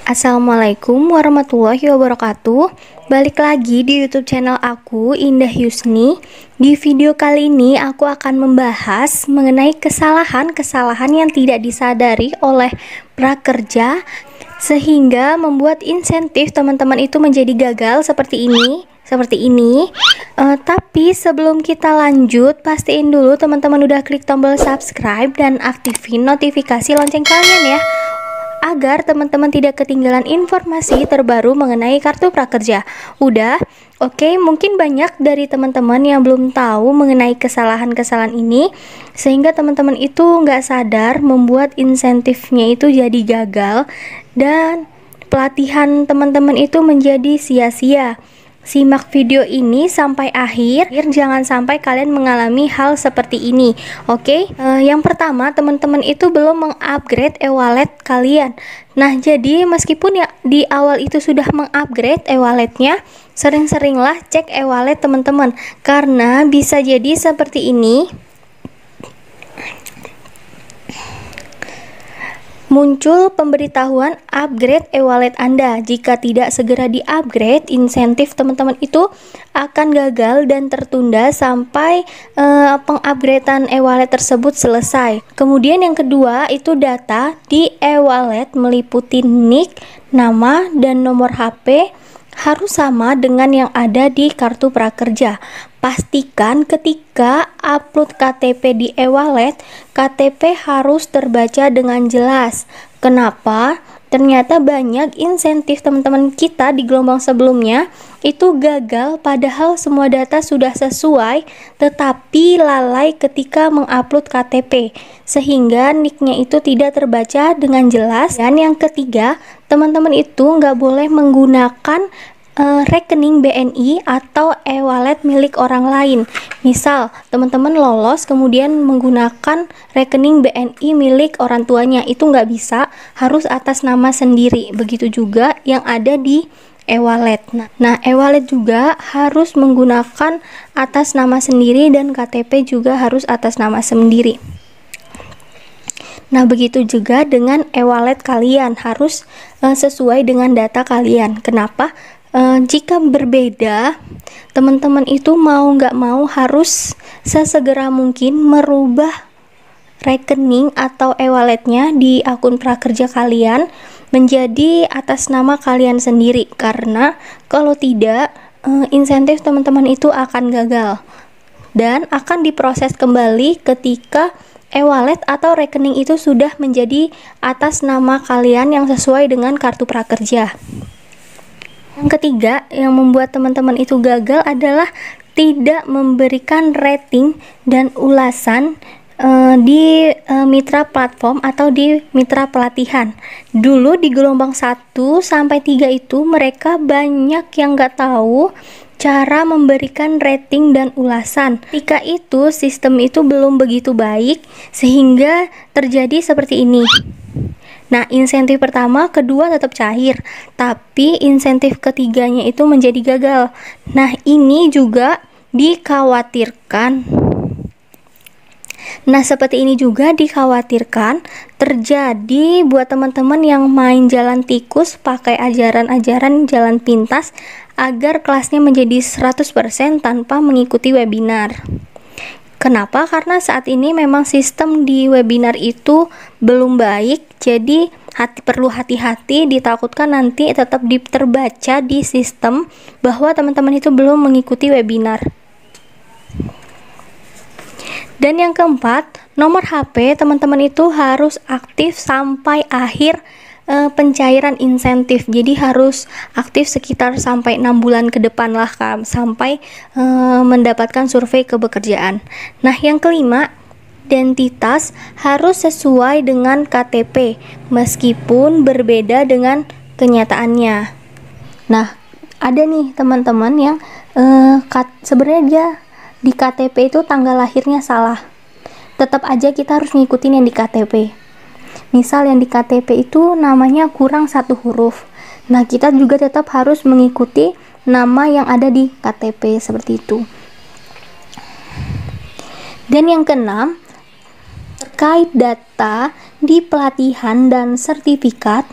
Assalamualaikum warahmatullahi wabarakatuh. Balik lagi di YouTube channel aku, Indah Yusni. Di video kali ini aku akan membahas mengenai kesalahan-kesalahan yang tidak disadari oleh prakerja sehingga membuat insentif teman-teman itu menjadi gagal seperti ini. Tapi sebelum kita lanjut, pastiin dulu teman-teman udah klik tombol subscribe dan aktifin notifikasi lonceng kalian ya, agar teman-teman tidak ketinggalan informasi terbaru mengenai kartu prakerja. Udah? Oke, mungkin banyak dari teman-teman yang belum tahu mengenai kesalahan-kesalahan ini, sehingga teman-teman itu nggak sadar membuat insentifnya itu jadi gagal dan pelatihan teman-teman itu menjadi sia-sia. Simak video ini sampai akhir, jangan sampai kalian mengalami hal seperti ini. Oke, yang pertama, teman-teman itu belum mengupgrade e-wallet kalian. Nah, jadi meskipun ya di awal itu sudah mengupgrade e-walletnya, sering-seringlah cek e-wallet teman-teman, karena bisa jadi seperti ini. Muncul pemberitahuan upgrade e-wallet Anda. Jika tidak segera di-upgrade, insentif teman-teman itu akan gagal dan tertunda sampai pengupgradean e-wallet tersebut selesai. Kemudian yang kedua, itu data di e-wallet meliputi nick, nama, dan nomor HP harus sama dengan yang ada di kartu prakerja. Pastikan ketika upload KTP di e-wallet, KTP harus terbaca dengan jelas. Kenapa? Ternyata banyak insentif teman-teman kita di gelombang sebelumnya itu gagal padahal semua data sudah sesuai, tetapi lalai ketika mengupload KTP sehingga nicknya itu tidak terbaca dengan jelas. Dan yang ketiga, teman-teman itu nggak boleh menggunakan rekening BNI atau e-wallet milik orang lain. Misal, teman-teman lolos kemudian menggunakan rekening BNI milik orang tuanya, itu nggak bisa, harus atas nama sendiri. Begitu juga yang ada di e-wallet. Nah, e-wallet juga harus menggunakan atas nama sendiri dan KTP juga harus atas nama sendiri. Nah, begitu juga dengan e-wallet kalian, harus sesuai dengan data kalian. Kenapa? Jika berbeda, teman-teman itu mau nggak mau harus sesegera mungkin merubah rekening atau e-walletnya di akun prakerja kalian menjadi atas nama kalian sendiri, karena kalau tidak, insentif teman-teman itu akan gagal dan akan diproses kembali ketika e-wallet atau rekening itu sudah menjadi atas nama kalian yang sesuai dengan kartu prakerja. Yang ketiga yang membuat teman-teman itu gagal adalah tidak memberikan rating dan ulasan di mitra platform atau di mitra pelatihan. Dulu di gelombang 1 sampai 3 itu mereka banyak yang nggak tahu cara memberikan rating dan ulasan. Ketika itu sistem itu belum begitu baik sehingga terjadi seperti ini. Nah, insentif pertama, kedua tetap cair, tapi insentif ketiganya itu menjadi gagal. Nah, ini juga dikhawatirkan. Nah, seperti ini juga dikhawatirkan terjadi buat teman-teman yang main jalan tikus pakai ajaran-ajaran jalan pintas agar kelasnya menjadi 100% tanpa mengikuti webinar. Kenapa? Karena saat ini memang sistem di webinar itu belum baik, jadi perlu hati-hati, ditakutkan nanti tetap terbaca di sistem bahwa teman-teman itu belum mengikuti webinar. Dan yang keempat, nomor HP teman-teman itu harus aktif sampai akhir pencairan insentif. Jadi harus aktif sekitar sampai 6 bulan ke depan lah, sampai mendapatkan survei kepekerjaan. Nah, yang kelima, identitas harus sesuai dengan KTP meskipun berbeda dengan kenyataannya. Nah, ada nih teman-teman yang sebenarnya dia di KTP itu tanggal lahirnya salah. Tetap aja kita harus ngikutin yang di KTP. Misal yang di KTP itu namanya kurang 1 huruf. Nah, kita juga tetap harus mengikuti nama yang ada di KTP seperti itu. Dan yang keenam, terkait data di pelatihan dan sertifikat,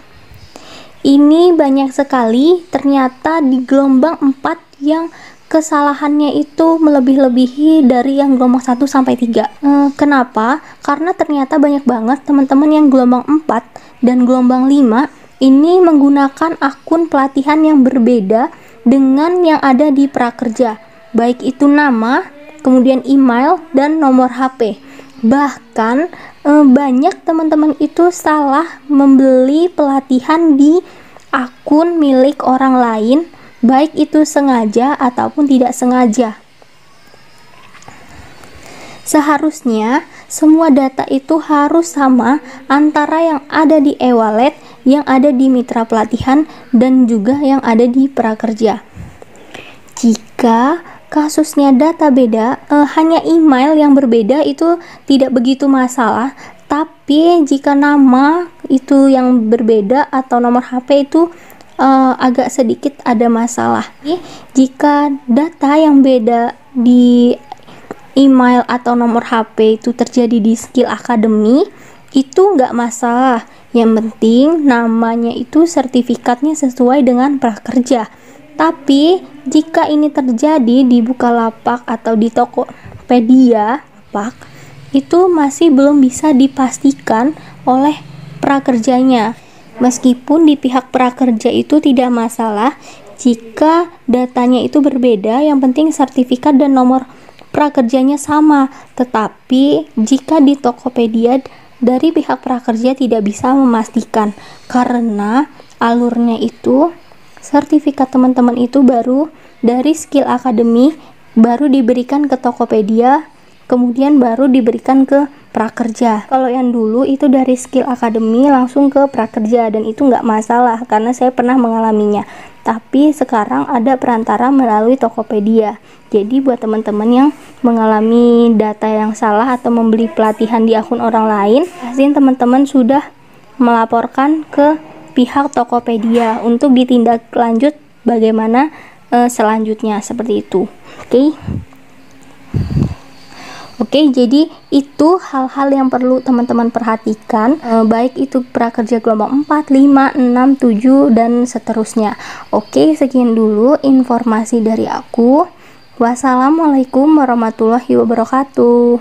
Ini banyak sekali ternyata di gelombang 4 yang kesalahannya itu melebih-lebihi dari yang gelombang 1 sampai 3. Kenapa? Karena ternyata banyak banget teman-teman yang gelombang 4 dan gelombang 5 ini menggunakan akun pelatihan yang berbeda dengan yang ada di prakerja, baik itu nama, kemudian email, dan nomor HP. Bahkan banyak teman-teman itu salah membeli pelatihan di akun milik orang lain, baik itu sengaja ataupun tidak sengaja. Seharusnya semua data itu harus sama antara yang ada di e-wallet, yang ada di mitra pelatihan, dan juga yang ada di prakerja. Jika kasusnya data beda, hanya email yang berbeda itu tidak begitu masalah. Tapi jika nama itu yang berbeda atau nomor HP itu agak sedikit ada masalah. Jika data yang beda di email atau nomor HP itu terjadi di Skill Academy, itu nggak masalah. Yang penting namanya itu sertifikatnya sesuai dengan prakerja. Tapi jika ini terjadi di Bukalapak atau di Tokopedia Pak, itu masih belum bisa dipastikan oleh prakerjanya. Meskipun di pihak prakerja itu tidak masalah jika datanya itu berbeda, yang penting sertifikat dan nomor prakerjanya sama. Tetapi jika di Tokopedia dari pihak prakerja tidak bisa memastikan, karena alurnya itu sertifikat teman-teman itu baru dari Skill Academy, baru diberikan ke Tokopedia, kemudian baru diberikan ke prakerja. Kalau yang dulu itu dari Skill Academy langsung ke prakerja, dan itu nggak masalah karena saya pernah mengalaminya. Tapi sekarang ada perantara melalui Tokopedia. Jadi buat teman-teman yang mengalami data yang salah atau membeli pelatihan di akun orang lain, pastiin teman-teman sudah melaporkan ke pihak Tokopedia untuk ditindaklanjut bagaimana selanjutnya, seperti itu. Oke, jadi itu hal-hal yang perlu teman-teman perhatikan, baik itu prakerja gelombang 4, 5, 6, 7, dan seterusnya. Oke, sekian dulu informasi dari aku. Wassalamualaikum warahmatullahi wabarakatuh.